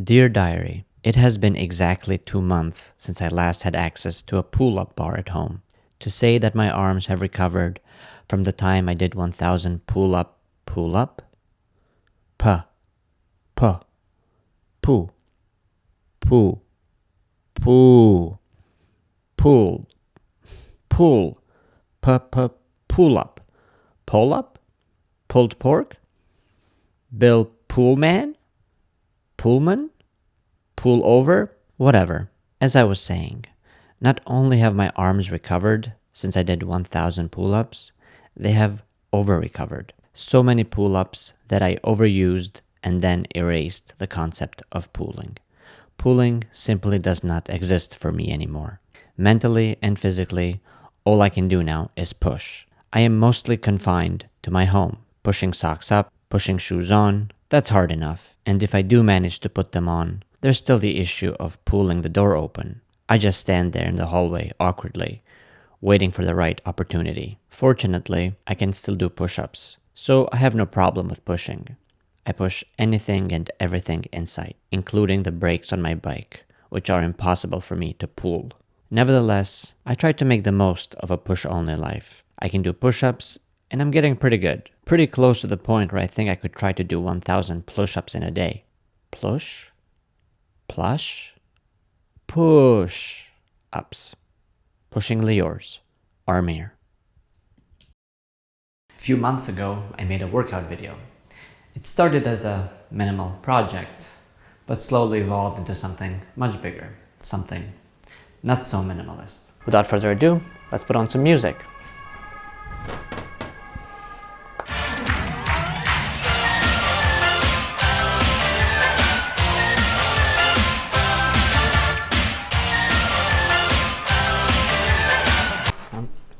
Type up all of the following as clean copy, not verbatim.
Dear Diary, it has been exactly 2 months since I last had access to a pull-up bar at home. To say that my arms have recovered from the time I did 1000 pull-up, puh, puh, poo, poo, poo, pull, pull, pull-up, pull-up, pulled pork, Bill Pullman, Pullman, pull over, whatever. As I was saying, not only have my arms recovered since I did 1000 pull-ups, they have over-recovered. So many pull-ups that I overused and then erased the concept of pulling. Pulling simply does not exist for me anymore. Mentally and physically, all I can do now is push. I am mostly confined to my home. Pushing socks up, pushing shoes on, that's hard enough. And if I do manage to put them on, there's still the issue of pulling the door open. I just stand there in the hallway awkwardly, waiting for the right opportunity. Fortunately, I can still do push-ups, so I have no problem with pushing. I push anything and everything in sight, including the brakes on my bike, which are impossible for me to pull. Nevertheless, I try to make the most of a push-only life. I can do push-ups, and I'm getting pretty good. Pretty close to the point where I think I could try to do 1000 push-ups in a day. Plush? Plush? Push-ups. Pushingly yours, Armir. A few months ago, I made a workout video. It started as a minimal project, but slowly evolved into something much bigger, something not so minimalist. Without further ado, let's put on some music.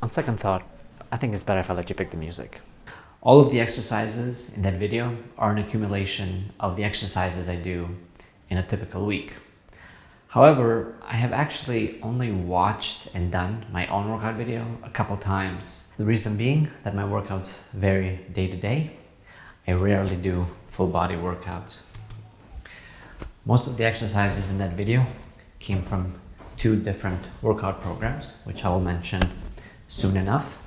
On second thought, I think it's better if I let you pick the music. All of the exercises in that video are an accumulation of the exercises I do in a typical week. However, I have actually only watched and done my own workout video a couple times. The reason being that my workouts vary day to day. I rarely do full body workouts. Most of the exercises in that video came from 2 different workout programs, which I will mention soon enough.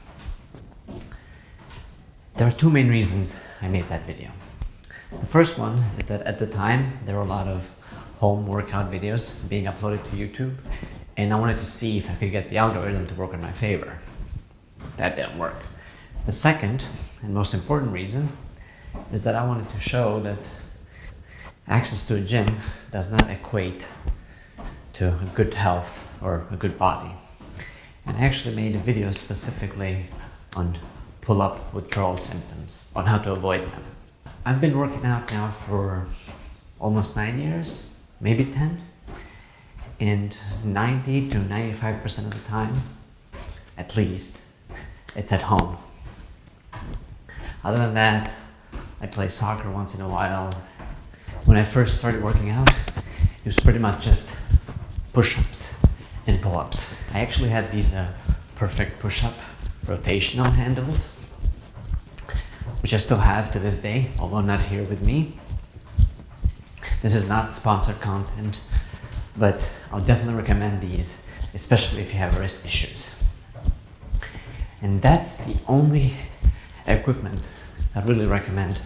There are 2 main reasons I made that video. The first one is that at the time there were a lot of home workout videos being uploaded to YouTube, and I wanted to see if I could get the algorithm to work in my favor. That didn't work. The second and most important reason is that I wanted to show that access to a gym does not equate to a good health or a good body. And I actually made a video specifically on pull-up withdrawal symptoms, on how to avoid them. I've been working out now for almost 9 years, maybe 10, and 90 to 95% of the time, at least, it's at home. Other than that, I play soccer once in a while. When I first started working out, it was pretty much just push-ups and pull-ups. I actually had these perfect push-up rotational handles, which I still have to this day, although not here with me. This is not sponsored content, but I'll definitely recommend these, especially if you have wrist issues. And that's the only equipment I really recommend,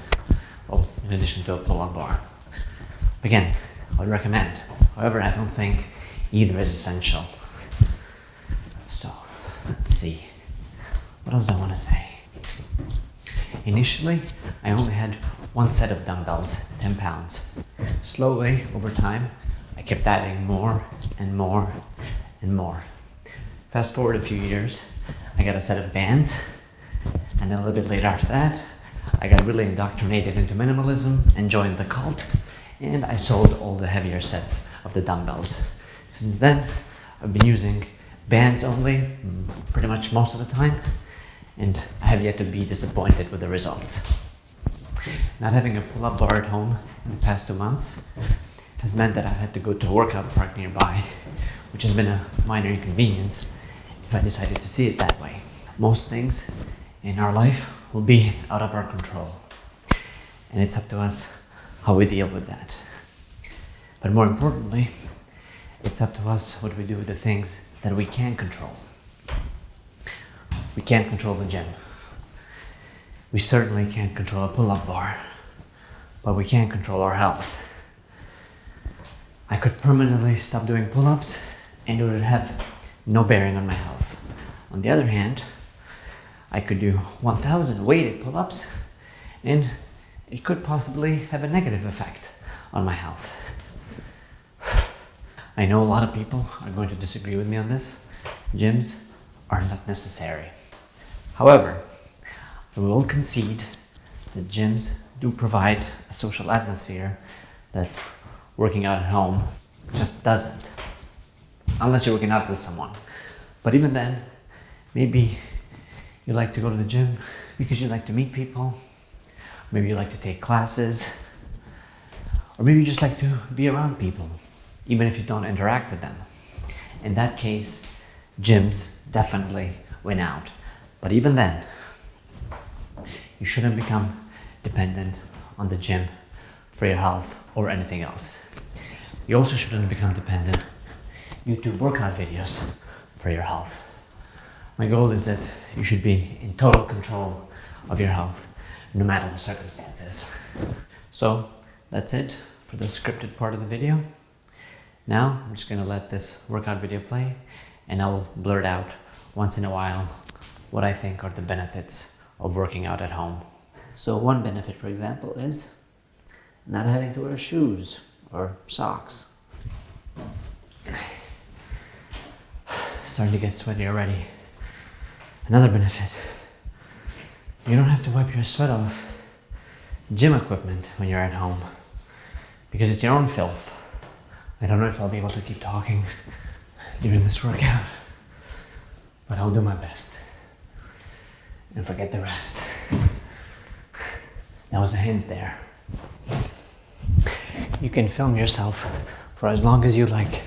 well, in addition to a pull-up bar. Again, I would recommend. However, I don't think either is essential. So, let's see. What else I want to say? Initially, I only had 1 set of dumbbells, 10 pounds. Slowly, over time, I kept adding more and more and more. Fast forward a few years, I got a set of bands, and then a little bit later after that, I got really indoctrinated into minimalism and joined the cult, and I sold all the heavier sets of the dumbbells. Since then, I've been using bands only, pretty much most of the time, and I have yet to be disappointed with the results. Not having a pull-up bar at home in the past 2 months has meant that I've had to go to a workout park nearby, which has been a minor inconvenience if I decided to see it that way. Most things in our life will be out of our control, and it's up to us how we deal with that. But more importantly, it's up to us what we do with the things that we can control. We can't control the gym. We certainly can't control a pull-up bar, but we can control our health. I could permanently stop doing pull-ups and it would have no bearing on my health. On the other hand, I could do 1,000 weighted pull-ups and it could possibly have a negative effect on my health. I know a lot of people are going to disagree with me on this. Gyms are not necessary. However, I will concede that gyms do provide a social atmosphere that working out at home just doesn't. Unless you're working out with someone. But even then, maybe you like to go to the gym because you like to meet people. Maybe you like to take classes. Or maybe you just like to be around people, even if you don't interact with them. In that case, gyms definitely win out. But even then, you shouldn't become dependent on the gym for your health or anything else. You also shouldn't become dependent on YouTube workout videos for your health. My goal is that you should be in total control of your health, no matter the circumstances. So that's it for the scripted part of the video. Now I'm just gonna let this workout video play and I will blurt out once in a while what I think are the benefits of working out at home. So one benefit, for example, is not having to wear shoes or socks. Starting to get sweaty already. Another benefit, you don't have to wipe your sweat off gym equipment when you're at home because it's your own filth. I don't know if I'll be able to keep talking during this workout, but I'll do my best and forget the rest. That was a hint there. You can film yourself for as long as you like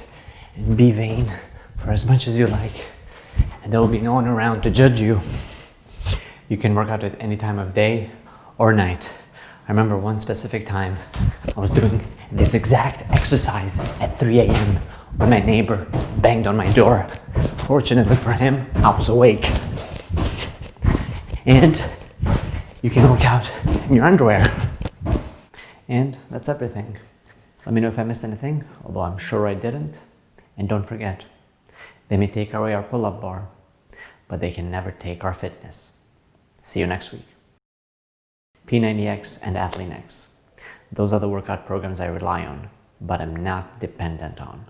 and be vain for as much as you like, and there will be no one around to judge you. You can work out at any time of day or night. I remember one specific time I was doing this exact exercise at 3 a.m. when my neighbor banged on my door. Fortunately for him, I was awake. And you can work out in your underwear. And that's everything. Let me know if I missed anything, although I'm sure I didn't. And don't forget, they may take away our pull-up bar, but they can never take our fitness. See you next week. P90X and Athlean-X. Those are the workout programs I rely on, but I'm not dependent on.